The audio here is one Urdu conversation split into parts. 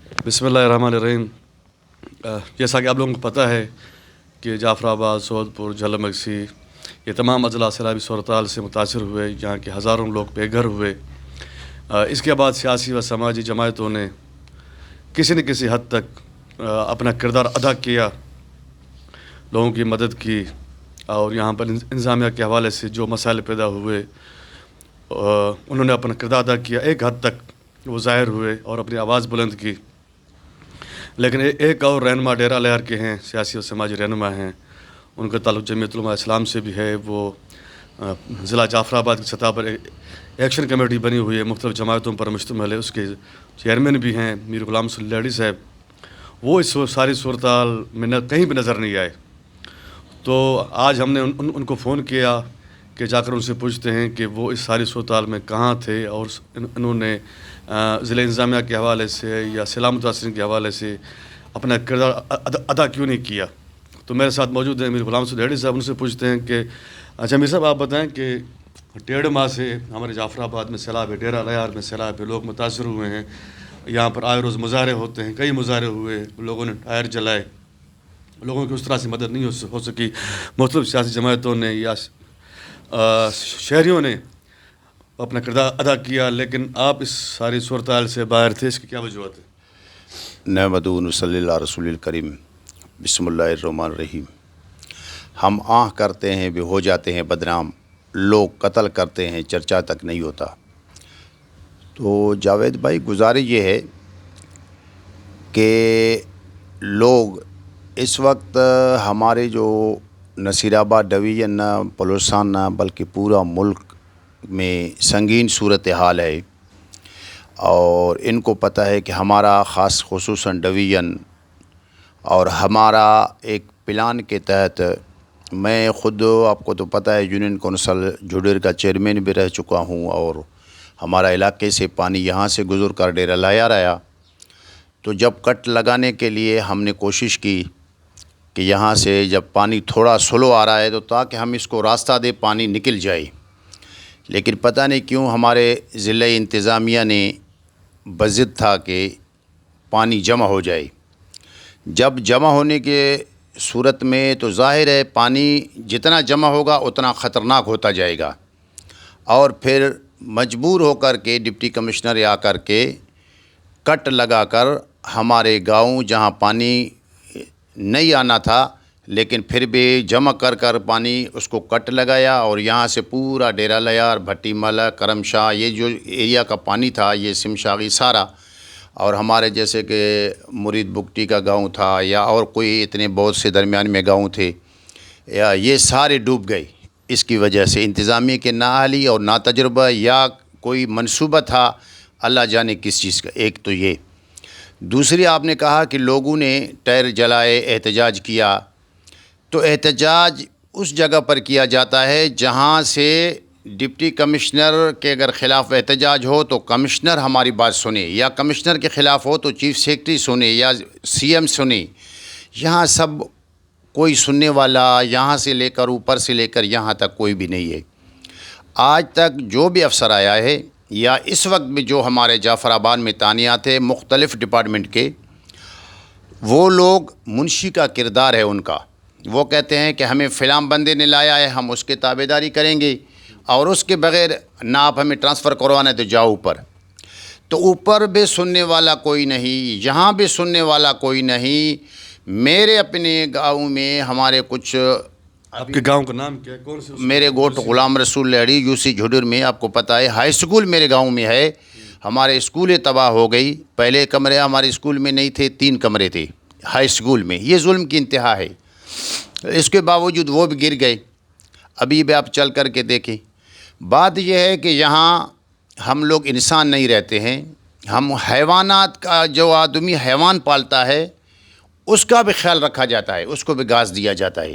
بسم اللہ الرحمن الرحیم۔ جیسا کہ آپ لوگوں کو پتہ ہے کہ جعفر آباد، سعود پور، جھلم مکسی یہ تمام اضلاع سیلابی صورتحال سے متاثر ہوئے، جہاں کے ہزاروں لوگ بے گھر ہوئے۔ اس کے بعد سیاسی و سماجی جماعتوں نے کسی نہ کسی حد تک اپنا کردار ادا کیا، لوگوں کی مدد کی، اور یہاں پر انتظامیہ کے حوالے سے جو مسائل پیدا ہوئے انہوں نے اپنا کردار ادا کیا، ایک حد تک وہ ظاہر ہوئے اور اپنی آواز بلند کی۔ لیکن ایک اور رہنما ڈیرہ الیار کے ہیں، سیاسی و سماجی رہنما ہیں، ان کا تعلق جمعیت علماء اسلام سے بھی ہے۔ وہ ضلع جعفر آباد کی سطح پر ایکشن کمیٹی بنی ہوئی ہے، مختلف جماعتوں پر مشتمل ہے، اس کے چیئرمین بھی ہیں میر غلام صلی اللہ علیہ صاحب۔ وہ اس ساری صورتحال میں کہیں بھی نظر نہیں آئے۔ تو آج ہم نے ان کو فون کیا کہ جا کر ان سے پوچھتے ہیں کہ وہ اس ساری صورتحال میں کہاں تھے، اور انہوں نے ضلع انتظامیہ کے حوالے سے یا سیلاب متاثرین کے حوالے سے اپنا کردار ادا کیوں نہیں کیا۔ تو میرے ساتھ موجود ہیں میر غلام صلی اللہ علیہ صاحب، ان سے پوچھتے ہیں کہ اچھا میر صاحب آپ بتائیں کہ 1.5 ماہ سے ہمارے جعفر آباد میں سیلاب ہے، ڈیرہ الیار میں سیلاب ہے، لوگ متاثر ہوئے ہیں، یہاں پر آئے روز مظاہرے ہوتے ہیں، کئی مظاہرے ہوئے، لوگوں نے ٹائر جلائے، لوگوں کی اس طرح سے مدد نہیں ہو سکی، مختلف سیاسی جماعتوں نے یا شہریوں نے اپنا کردار ادا کیا، لیکن آپ اس ساری صورتحال سے باہر تھے، اس کی کیا وجوہات ہے؟ نحمدہ صلی اللہ رسول الکریم، بسم اللہ الرحمن الرحیم۔ ہم آہ کرتے ہیں بھی ہو جاتے ہیں بدنام، لوگ قتل کرتے ہیں چرچا تک نہیں ہوتا۔ تو جاوید بھائی گزارش یہ ہے کہ لوگ اس وقت ہمارے جو نصیر آباد ڈویژن نہ بلوچستان نہ بلکہ پورا ملک میں سنگین صورتحال ہے، اور ان کو پتہ ہے کہ ہمارا خاص خصوصاً ڈویژن اور ہمارا ایک پلان کے تحت، میں خود آپ کو تو پتہ ہے یونین کونسل جھڈیر کا چیئرمین بھی رہ چکا ہوں، اور ہمارا علاقے سے پانی یہاں سے گزر کر ڈیرہ الیار آیا۔ تو جب کٹ لگانے کے لیے ہم نے کوشش کی کہ یہاں سے جب پانی تھوڑا سلو آ رہا ہے تو تاکہ ہم اس کو راستہ دے پانی نکل جائے، لیکن پتہ نہیں کیوں ہمارے ضلع انتظامیہ نے بضد تھا کہ پانی جمع ہو جائے۔ جب جمع ہونے کے صورت میں تو ظاہر ہے پانی جتنا جمع ہوگا اتنا خطرناک ہوتا جائے گا، اور پھر مجبور ہو کر کے ڈپٹی کمشنر آ کر کے کٹ لگا کر ہمارے گاؤں جہاں پانی نہیں آنا تھا لیکن پھر بھی جمع کر پانی اس کو کٹ لگایا، اور یہاں سے پورا ڈیرہ الیار، بھٹی مالا، کرم شاہ، یہ جو ایریا کا پانی تھا، یہ سمشاغی سارا، اور ہمارے جیسے کہ مرید بگٹی کا گاؤں تھا یا اور کوئی اتنے بہت سے درمیان میں گاؤں تھے، یا یہ سارے ڈوب گئے۔ اس کی وجہ سے انتظامیہ کے نااہلی اور ناتجربہ یا کوئی منصوبہ تھا، اللہ جانے کس چیز کا۔ ایک تو یہ، دوسری آپ نے کہا کہ لوگوں نے ٹائر جلائے، احتجاج کیا، تو احتجاج اس جگہ پر کیا جاتا ہے جہاں سے ڈپٹی کمشنر کے اگر خلاف احتجاج ہو تو کمشنر ہماری بات سنے، یا کمشنر کے خلاف ہو تو چیف سیکرٹری سنے یا سی ایم سنے۔ یہاں سب کوئی سننے والا یہاں سے لے کر اوپر سے لے کر یہاں تک کوئی بھی نہیں ہے۔ آج تک جو بھی افسر آیا ہے یا اس وقت میں جو ہمارے جعفر آباد میں تعینات ہے مختلف ڈپارٹمنٹ کے، وہ لوگ منشی کا کردار ہے ان کا۔ وہ کہتے ہیں کہ ہمیں فلاں بندے نے لایا ہے، ہم اس کے تابع داری کریں گے، اور اس کے بغیر نہ آپ ہمیں ٹرانسفر کروانا ہے تو جاؤ اوپر۔ تو اوپر بھی سننے والا کوئی نہیں، یہاں بھی سننے والا کوئی نہیں۔ میرے اپنے گاؤں میں ہمارے کچھ، آپ کے گاؤں کا نام کیا ہے؟ کون سے؟ میرے گوٹ غلام رسول لہڑی یو سی جھڈیر میں، آپ کو پتہ ہے ہائی اسکول میرے گاؤں میں ہے۔ ہمارے اسکولیں تباہ ہو گئی، پہلے کمرے ہمارے اسکول میں نہیں تھے، 3 کمرے تھے ہائی اسکول میں۔ یہ ظلم کی انتہا ہے، اس کے باوجود وہ بھی گر گئے۔ ابھی بھی آپ چل کر کے دیکھیں۔ بات یہ ہے کہ یہاں ہم لوگ انسان نہیں رہتے ہیں، ہم حیوانات کا، جو آدمی حیوان پالتا ہے اس کا بھی خیال رکھا جاتا ہے، اس کو بھی گھاس دیا جاتا ہے۔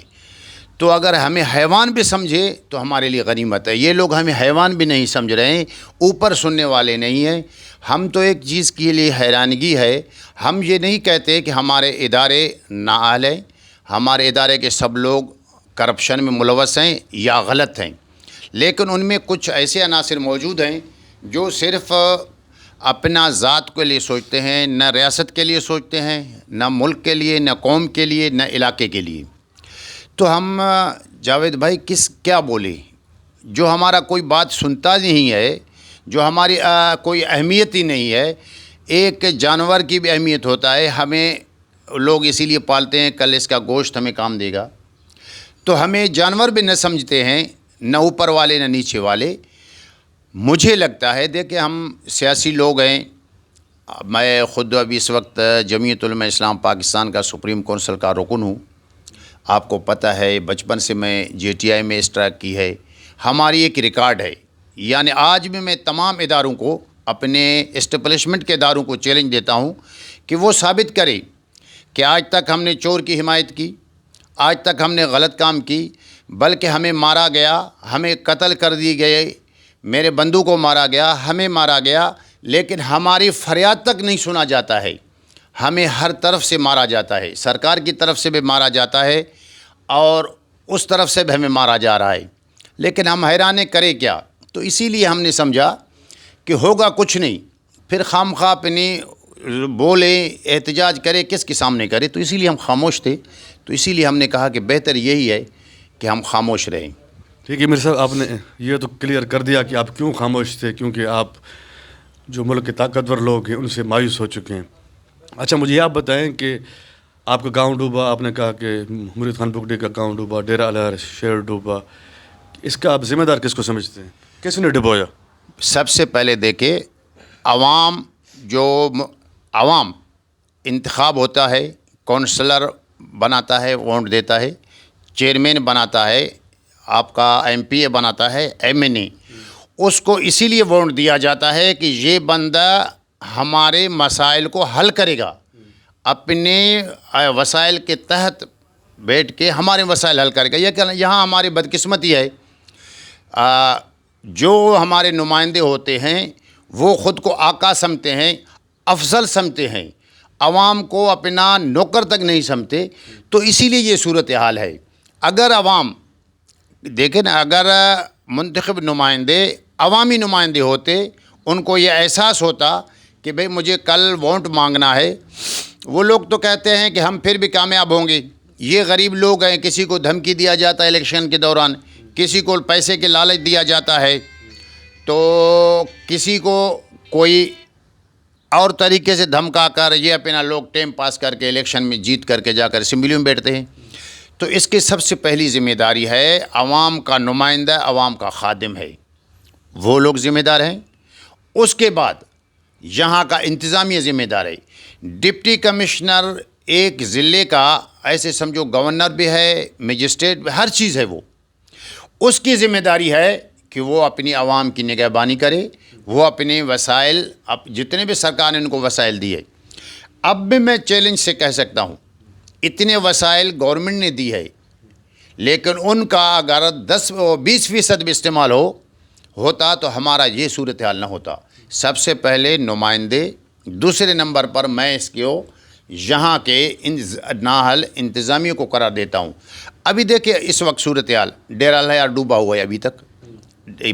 تو اگر ہمیں حیوان بھی سمجھے تو ہمارے لیے غنیمت ہے۔ یہ لوگ ہمیں حیوان بھی نہیں سمجھ رہے ہیں، اوپر سننے والے نہیں ہیں۔ ہم تو ایک چیز کے لیے حیرانگی ہے، ہم یہ نہیں کہتے کہ ہمارے ادارے نااہل ہیں، ہمارے ادارے کے سب لوگ کرپشن میں ملوث ہیں یا غلط ہیں، لیکن ان میں کچھ ایسے عناصر موجود ہیں جو صرف اپنا ذات کے لیے سوچتے ہیں، نہ ریاست کے لیے سوچتے ہیں، نہ ملک کے لیے، نہ قوم کے لیے، نہ علاقے کے لیے. تو ہم جاوید بھائی کیا بولے، جو ہمارا کوئی بات سنتا نہیں ہے، جو ہماری کوئی اہمیت ہی نہیں ہے. ایک جانور کی بھی اہمیت ہوتا ہے، ہمیں لوگ اسی لیے پالتے ہیں کل اس کا گوشت ہمیں کام دے گا. تو ہمیں جانور بھی نہ سمجھتے ہیں، نہ اوپر والے نہ نیچے والے. مجھے لگتا ہے دیکھیں ہم سیاسی لوگ ہیں. میں خود ابھی اس وقت جمعیت علماء اسلام پاکستان کا سپریم کونسل کا رکن ہوں. آپ کو پتہ ہے بچپن سے میں JTI میں اسٹرائک کی ہے. ہماری ایک ریکارڈ ہے. یعنی آج بھی میں تمام اداروں کو، اپنے اسٹیبلشمنٹ کے اداروں کو چیلنج دیتا ہوں کہ وہ ثابت کریں کہ آج تک ہم نے چور کی حمایت کی، آج تک ہم نے غلط کام کی، بلکہ ہمیں مارا گیا، ہمیں قتل کر دی گئے، میرے بندو کو مارا گیا، ہمیں مارا گیا، لیکن ہماری فریاد تک نہیں سنا جاتا ہے. ہمیں ہر طرف سے مارا جاتا ہے، سرکار کی طرف سے بھی مارا جاتا ہے اور اس طرف سے بھی ہمیں مارا جا رہا ہے. لیکن ہم حیرانے کریں کیا؟ تو اسی لیے ہم نے سمجھا کہ ہوگا کچھ نہیں، پھر خام خواہ اپنی بولیں، احتجاج کرے، کس کے سامنے کرے. تو اسی لیے ہم خاموش تھے. تو اسی لیے ہم نے کہا کہ بہتر یہی ہے کہ ہم خاموش رہیں. ٹھیک ہے میر صاحب، آپ نے یہ تو کلیئر کر دیا کہ آپ کیوں خاموش تھے، کیونکہ آپ جو ملک کے طاقتور لوگ ہیں ان سے مایوس ہو چکے ہیں. اچھا مجھے آپ بتائیں کہ آپ کا گاؤں ڈوبا، آپ نے کہا کہ مرید خان بگٹی کا گاؤں ڈوبا، ڈیرہ الہر شہر ڈوبا، اس کا آپ ذمہ دار کس کو سمجھتے ہیں؟ کس نے ڈبویا؟ سب سے پہلے دیکھیں، عوام انتخاب ہوتا ہے، کونسلر بناتا ہے، ووٹ دیتا ہے، چیئرمین بناتا ہے، آپ کا MPA بناتا ہے، MNA. اس کو اسی لیے ووٹ دیا جاتا ہے کہ یہ بندہ ہمارے مسائل کو حل کرے گا، اپنے وسائل کے تحت بیٹھ کے ہمارے مسائل حل کرے گا. یہاں ہماری بدقسمتی ہے، جو ہمارے نمائندے ہوتے ہیں وہ خود کو آقا سمجھتے ہیں، افضل سمجھتے ہیں، عوام کو اپنا نوکر تک نہیں سمجھتے. تو اسی لیے یہ صورتحال ہے. اگر عوام دیکھیں نا، اگر منتخب نمائندے عوامی نمائندے ہوتے، ان کو یہ احساس ہوتا کہ بھئی مجھے کل ووٹ مانگنا ہے. وہ لوگ تو کہتے ہیں کہ ہم پھر بھی کامیاب ہوں گے. یہ غریب لوگ ہیں، کسی کو دھمکی دیا جاتا ہے الیکشن کے دوران، کسی کو پیسے کے لالچ دیا جاتا ہے، تو کسی کو کوئی اور طریقے سے دھمکا کر یہ اپنا لوگ ٹائم پاس کر کے الیکشن میں جیت کر کے جا کر اسمبلی میں بیٹھتے ہیں. تو اس کی سب سے پہلی ذمہ داری ہے، عوام کا نمائندہ عوام کا خادم ہے، وہ لوگ ذمہ دار ہیں. اس کے بعد یہاں کا انتظامیہ ذمہ دار ہے. ڈپٹی کمشنر ایک ضلع کا، ایسے سمجھو گورنر بھی ہے، مجسٹریٹ بھی، ہر چیز ہے. وہ اس کی ذمہ داری ہے کہ وہ اپنی عوام کی نگہبانی کرے، وہ اپنے وسائل، جتنے بھی سرکار نے ان کو وسائل دیے. اب بھی میں چیلنج سے کہہ سکتا ہوں، اتنے وسائل گورنمنٹ نے دی ہے، لیکن ان کا اگر 10-20% بھی استعمال ہوتا تو ہمارا یہ صورتحال نہ ہوتا. سب سے پہلے نمائندے، دوسرے نمبر پر میں اس کو یہاں کے نااہل انتظامیہ کو قرار دیتا ہوں. ابھی دیکھیں اس وقت صورتحال، ڈیرہ الہر ڈوبا ہوا ہے، ابھی تک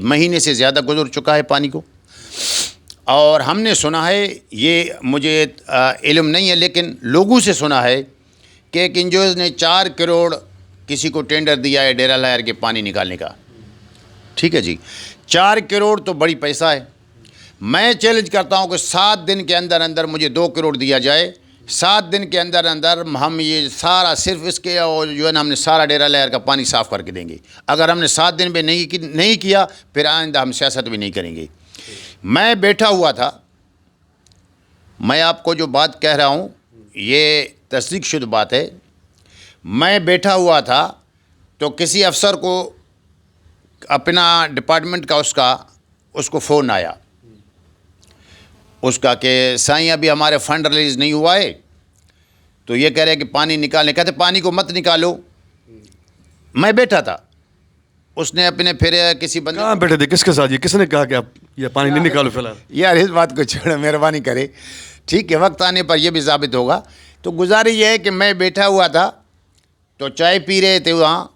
مہینے سے زیادہ گزر چکا ہے پانی کو. اور ہم نے سنا ہے، یہ مجھے علم نہیں ہے لیکن لوگوں سے سنا ہے کہ ایک NGOs نے 4 کروڑ کسی کو ٹینڈر دیا ہے ڈیرہ الہر کے پانی نکالنے کا. ٹھیک ہے جی، 4 کروڑ تو بڑی پیسہ ہے. میں چیلنج کرتا ہوں کہ 7 دن کے اندر اندر مجھے 2 کروڑ دیا جائے. 7 دن کے اندر اندر ہم یہ سارا، صرف اس کے جو ہے نا، ہم نے سارا ڈیرہ الہر کا پانی صاف کر کے دیں گے. اگر ہم نے 7 دن میں نہیں کیا، پھر آئندہ ہم سیاست بھی نہیں کریں گے. میں بیٹھا ہوا تھا، میں آپ کو جو بات کہہ رہا ہوں یہ تصدیق شدہ بات ہے. میں بیٹھا ہوا تھا تو کسی افسر کو اپنا ڈپارٹمنٹ کا اس کو فون آیا، اس کا کہ سائیں ابھی ہمارے فنڈ ریلیز نہیں ہوا ہے، تو یہ کہہ رہے کہ پانی نکالنے، کہتے پانی کو مت نکالو. میں بیٹھا تھا، اس نے اپنے پھر کسی بندے، کہاں بیٹھے تھے، کس کے ساتھ؟ یہ کس نے کہا کہ آپ یہ پانی نہیں نکالو فی الحال؟ یار اس بات کو چھوڑو، مہربانی کرے. ٹھیک ہے، وقت آنے پر یہ بھی ثابت ہوگا. تو گزارش یہ ہے کہ میں بیٹھا ہوا تھا تو چائے پی رہے تھے وہاں،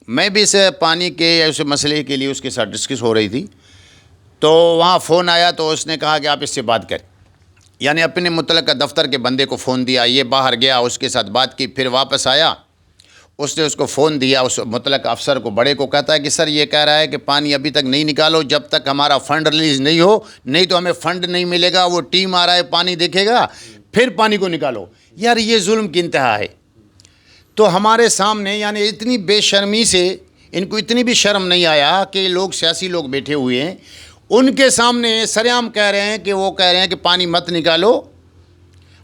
میں بھی اس پانی کے اس مسئلے کے لیے اس کے ساتھ ڈسکس ہو رہی تھی. تو وہاں فون آیا تو اس نے کہا کہ آپ اس سے بات کریں، یعنی اپنے متعلقہ دفتر کے بندے کو فون دیا، یہ باہر گیا، اس کے ساتھ بات کی، پھر واپس آیا، اس نے اس کو فون دیا، اس متعلقہ افسر کو، بڑے کو، کہتا ہے کہ سر یہ کہہ رہا ہے کہ پانی ابھی تک نہیں نکالو جب تک ہمارا فنڈ ریلیز نہیں ہو، نہیں تو ہمیں فنڈ نہیں ملے گا، وہ ٹیم آ رہا ہے پانی دیکھے گا، پھر پانی کو نکالو۔ یار یہ ظلم کی انتہا ہے۔ تو ہمارے سامنے یعنی اتنی بے شرمی سے، ان کو اتنی بھی شرم نہیں آیا کہ لوگ سیاسی لوگ بیٹھے ہوئے ہیں ان کے سامنے سریعام کہہ رہے ہیں کہ وہ کہہ رہے ہیں کہ پانی مت نکالو۔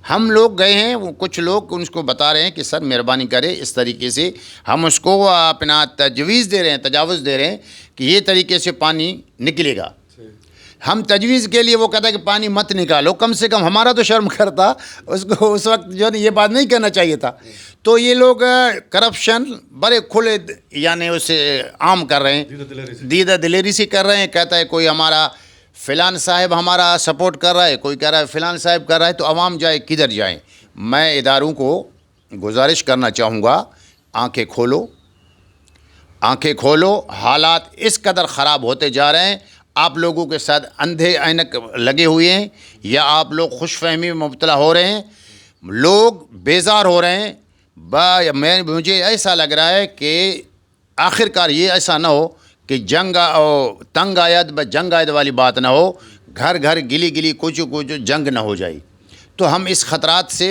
ہم لوگ گئے ہیں، وہ کچھ لوگ ان کو بتا رہے ہیں کہ سر مہربانی کرے اس طریقے سے، ہم اس کو اپنا تجویز دے رہے ہیں، تجاوز دے رہے ہیں کہ یہ طریقے سے پانی نکلے گا۔ ہم تجویز کے لیے، وہ کہتا ہے کہ پانی مت نکالو، کم سے کم ہمارا تو شرم کرتا، اس کو اس وقت جو ہے یہ بات نہیں کہنا چاہیے تھا۔ تو یہ لوگ کرپشن بڑے کھلے یعنی اسے عام کر رہے ہیں، دیدہ دلیری سے کر رہے ہیں۔ کہتا ہے کوئی ہمارا فلان صاحب ہمارا سپورٹ کر رہا ہے، کوئی کہہ رہا ہے فلان صاحب کر رہا ہے، تو عوام جائے کدھر جائیں؟ میں اداروں کو گزارش کرنا چاہوں گا، آنکھیں کھولو، آنکھیں کھولو، حالات اس قدر خراب ہوتے جا رہے ہیں، آپ لوگوں کے ساتھ اندھے عینک لگے ہوئے ہیں، یا آپ لوگ خوش فہمی میں مبتلا ہو رہے ہیں، لوگ بیزار ہو رہے ہیں۔ مجھے ایسا لگ رہا ہے کہ آخر کار یہ ایسا نہ ہو کہ تنگ آیت جنگ آیت والی بات نہ ہو، گھر گھر گلی گلی کوچو کوچو جنگ نہ ہو جائے۔ تو ہم اس خطرات سے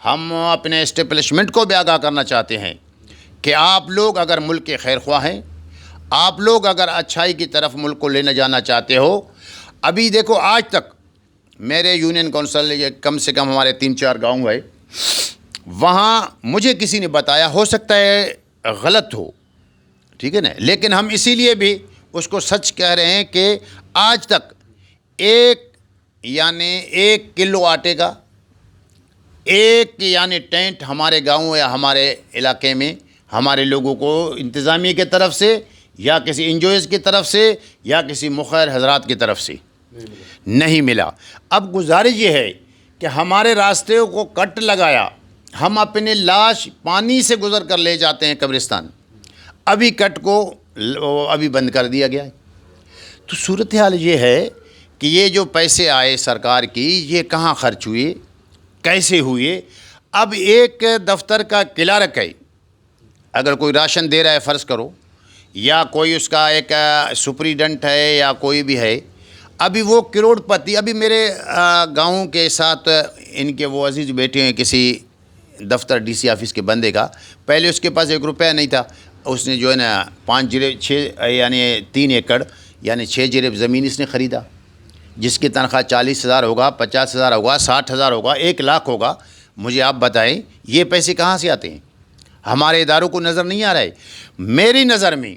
ہم اپنے اسٹیبلشمنٹ کو بھی آگاہ کرنا چاہتے ہیں کہ آپ لوگ اگر ملک کے خیر خواہ ہیں، آپ لوگ اگر اچھائی کی طرف ملک کو لینا جانا چاہتے ہو، ابھی دیکھو آج تک میرے یونین کونسل یہ کم سے کم ہمارے 3-4 گاؤں ہے، وہاں مجھے کسی نے بتایا، ہو سکتا ہے غلط ہو، ٹھیک ہے نا، لیکن ہم اسی لیے بھی اس کو سچ کہہ رہے ہیں کہ آج تک ایک کلو آٹے کا ایک یعنی ٹینٹ ہمارے گاؤں یا ہمارے علاقے میں ہمارے لوگوں کو انتظامیہ کی طرف سے یا کسی انجوئز کی طرف سے یا کسی مخیر حضرات کی طرف سے نہیں ملا۔ اب گزارش یہ ہے کہ ہمارے راستے کو کٹ لگایا، ہم اپنے لاش پانی سے گزر کر لے جاتے ہیں قبرستان، ابھی کٹ کو ابھی بند کر دیا گیا ہے۔ تو صورتحال یہ ہے کہ یہ جو پیسے آئے سرکار کی، یہ کہاں خرچ ہوئے، کیسے ہوئے؟ اب ایک دفتر کا کلرک ہے، اگر کوئی راشن دے رہا ہے فرض کرو، یا کوئی اس کا ایک سپریڈنٹ ہے یا کوئی بھی ہے، ابھی وہ کروڑ پتی، ابھی میرے گاؤں کے ساتھ ان کے وہ عزیز بیٹے ہیں کسی دفتر ڈی سی آفس کے بندے کا، پہلے اس کے پاس 1 روپیہ نہیں تھا، اس نے جو ہے نا 3 ایکڑ یعنی 6 جریب زمین اس نے خریدا، جس کی تنخواہ 40,000 ہوگا، 50,000 ہوگا، 60,000 ہوگا، 1 لاکھ ہوگا۔ مجھے آپ بتائیں یہ پیسے کہاں سے آتے ہیں؟ ہمارے اداروں کو نظر نہیں آ رہا ہے۔ میری نظر میں